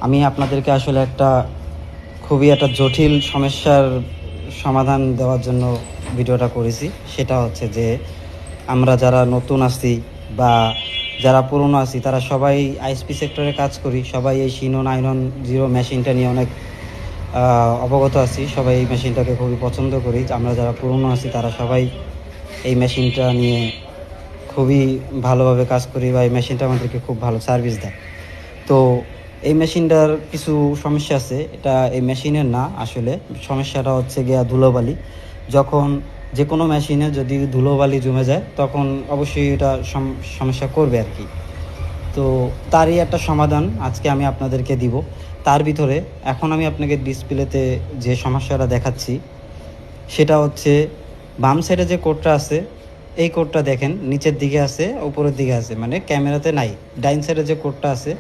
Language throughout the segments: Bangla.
আমি আপনাদেরকে আসলে খুবই একটা জটিল সমস্যার সমাধান দেওয়ার জন্য ভিডিওটা করেছি। সেটা হচ্ছে যে আমরা যারা নতুন আছি বা যারা পুরনো আছি তারা সবাই আইএসপি সেক্টরে কাজ করি, সবাই এই শিনো 910 মেশিনটা নিয়ে অনেক অবগত আছি। সবাই এই মেশিনটাকে খুবই পছন্দ করি। আমরা যারা পুরনো আছি তারা সবাই এই মেশিনটা নিয়ে খুবই ভালোভাবে কাজ করি বা এই মেশিনটা আমাদেরকে খুব ভালো সার্ভিস দেয়। তো এই মেশিনটার কিছু সমস্যা আছে। এটা এই মেশিনের না, আসলে সমস্যাটা হচ্ছে গিয়া ধুলোবালি। যখন যে কোনো মেশিনে যদি ধুলোবালি জমে যায় তখন অবশ্যই এটা সমস্যা করবে আর কি। তো তারই একটা সমাধান আজকে আমি আপনাদেরকে দিব। তার ভিতরে এখন আমি আপনাকে ডিসপ্লেতে যে সমস্যাটা দেখাচ্ছি সেটা হচ্ছে বাম সাইডে যে কোডটা আছে এই কোডটা দেখেন নিচের দিকে আছে, উপরের দিকে আছে, মানে ক্যামেরাতে নাই। ডাইন সাইডে যে কোডটা আছে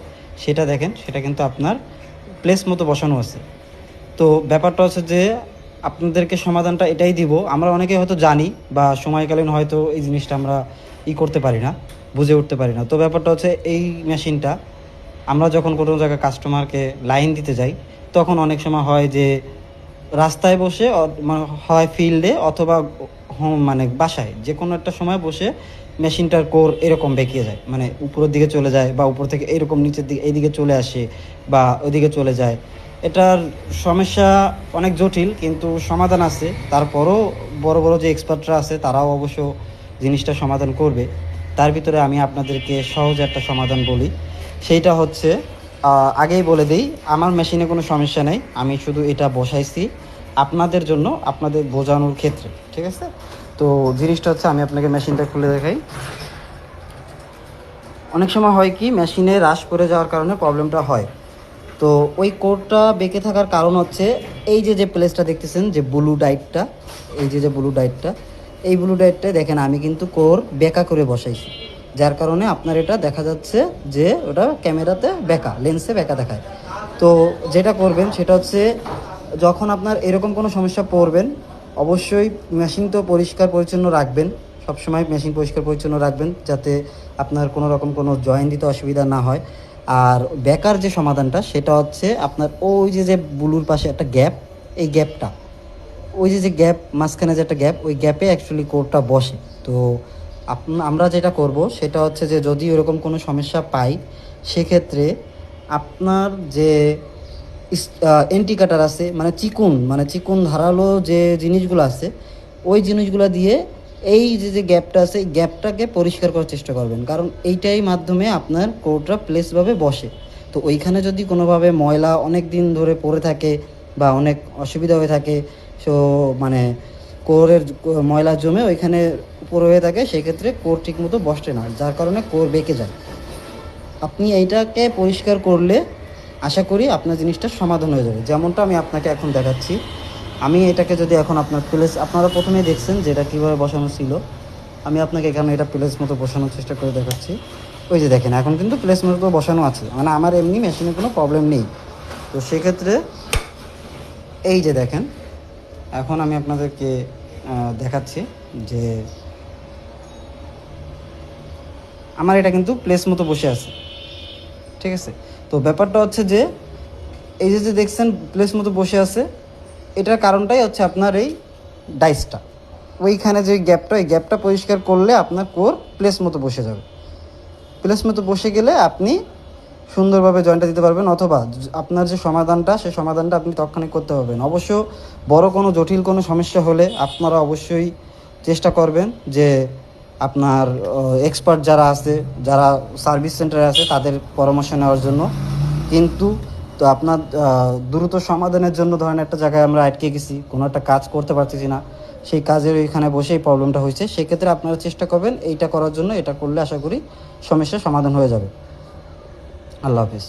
সেটা দেখেন, সেটা কিন্তু আপনার প্লেস মতো বসানো আছে। তো ব্যাপারটা হচ্ছে যে আপনাদেরকে সমাধানটা এটাই দিব। আমরা অনেকে হয়তো জানি বা সময়কালীন হয়তো এই জিনিসটা আমরা করতে পারি না, বুঝে উঠতে পারি না। তো ব্যাপারটা হচ্ছে এই মেশিনটা আমরা যখন কোনো জায়গায় কাস্টমারকে লাইন দিতে যাই তখন অনেক সময় হয় যে রাস্তায় বসে হয় ফিল্ডে অথবা মানে বাসায় যে কোনো একটা সময় বসে মেশিনটার কোর এরকম বেঁকিয়ে যায়, মানে উপরের দিকে চলে যায় বা উপর থেকে এরকম নিচের দিকে এইদিকে চলে আসে বা ওইদিকে চলে যায়। এটার সমস্যা অনেক জটিল, কিন্তু সমাধান আছে। তারপরও বড় বড় যে এক্সপার্টরা আছে তারাও অবশ্য জিনিসটা সমাধান করবে। তার ভিতরে আমি আপনাদেরকে সহজ একটা সমাধান বলি। সেইটা হচ্ছে, আগেই বলে দিই, আমার মেশিনে কোনো সমস্যা নেই, আমি শুধু এটা বসাইছি আপনাদের জন্য, আপনাদের বোঝানোর ক্ষেত্রে, ঠিক আছে? তো জিনিসটা হচ্ছে, আমি আপনাকে মেশিনটা খুলে দেখাই। অনেক সময় হয় কি মেশিনে রাশ পড়ে যাওয়ার কারণে প্রবলেমটা হয়। তো ওই কোডটা বেঁকে থাকার কারণ হচ্ছে এই যে প্লেসটা দেখতেছেন যে ব্লু ডাইটটা, এই যে ব্লু ডাইটটা, এই ব্লু ডাইটটায় দেখেন আমি কিন্তু কোর বেঁকা করে বসাইছি, যার কারণে আপনার এটা দেখা যাচ্ছে যে ওটা ক্যামেরাতে বেঁকা, লেন্সে বেঁকা দেখায়। তো যেটা করবেন সেটা হচ্ছে, যখন আপনার এরকম কোনো সমস্যা পড়বেন অবশ্যই মেশিন তো পরিষ্কার পরিচ্ছন্ন রাখবেন। সবসময় মেশিন পরিষ্কার পরিচ্ছন্ন রাখবেন যাতে আপনার কোনো রকম কোনো জয়েন্ট দিতে অসুবিধা না হয়। আর বেকার যে সমাধানটা সেটা হচ্ছে আপনার ওই যে ব্লুর পাশে একটা গ্যাপ, এই গ্যাপটা, ওই যে গ্যাপ মাঝখানে যে একটা গ্যাপ, ওই গ্যাপে অ্যাকচুয়ালি কোডটা বসে। তো আমরা যেটা করব সেটা হচ্ছে যে যদি ওরকম কোনো সমস্যা পাই সেক্ষেত্রে আপনার যে এন্টিকাটার আছে, মানে চিকুন ধারালো যে জিনিসগুলো আছে ওই জিনিসগুলো দিয়ে এই যে গ্যাপটা আছে এই গ্যাপটাকে পরিষ্কার করার চেষ্টা করবেন, কারণ এইটাই মাধ্যমে আপনার কোডটা প্লেসভাবে বসে। তো ওইখানে যদি কোনোভাবে ময়লা অনেক দিন ধরে পড়ে থাকে বা অনেক অসুবিধা হয়ে থাকে, সো মানে কোরের ময়লা জমে ওইখানে উপর হয়ে থাকে, সেক্ষেত্রে কোর ঠিকমতো বসে না, যার কারণে কোর বেঁকে যায়। আপনি এইটাকে পরিষ্কার করলে আশা করি আপনার জিনিসটা সমাধান হয়ে যাবে। যেমনটা আমি আপনাকে এখন দেখাচ্ছি, আমি এটাকে যদি এখন আপনার প্লেস, আপনারা প্রথমেই দেখছেন যে এটা কীভাবে বসানো ছিল, আমি আপনাকে এখানে এটা প্লেস মতো বসানোর চেষ্টা করে দেখাচ্ছি। ওই যে দেখেন এখন কিন্তু প্লেস মতো বসানো আছে, মানে আমার এমনি মেশিনে কোনো প্রবলেম নেই। তো সেক্ষেত্রে এই যে দেখেন, এখন আমি আপনাদেরকে দেখাচ্ছি যে আমার এটা কিন্তু প্লেস মতো বসে আছে, ঠিক আছে? তো ব্যাপারটা হচ্ছে যে এই যে দেখছেন প্লেস মতো বসে আছে, এটার কারণটাই হচ্ছে আপনার এই ডাইসটা, ওইখানে যে গ্যাপটা, এই গ্যাপটা পরিষ্কার করলে আপনার কোর প্লেস মতো বসে যাবে। প্লেস মতো বসে গেলে আপনি সুন্দরভাবে জয়েন্টটা দিতে পারবেন, অথবা আপনার যে সমাধানটা সেই সমাধানটা আপনি তৎক্ষণিক করতে পারবেন। অবশ্য বড় কোনো জটিল কোনো সমস্যা হলে আপনারা অবশ্যই চেষ্টা করবেন যে আপনার এক্সপার্ট যারা আছে, যারা সার্ভিস সেন্টারে আছে তাদের পরামর্শ নেওয়ার জন্য। কিন্তু তো আপনার দ্রুত সমাধানের জন্য ধরেন একটা জায়গায় আমরা আটকে গেছি, কোনো একটা কাজ করতে পারতেছি না, সেই কাজের ওইখানে বসেই প্রবলেমটা হয়েছে, সেক্ষেত্রে আপনারা চেষ্টা করবেন এইটা করার জন্য। এটা করলে আশা করি সমস্যার সমাধান হয়ে যাবে। আল্লাহ হাফিজ।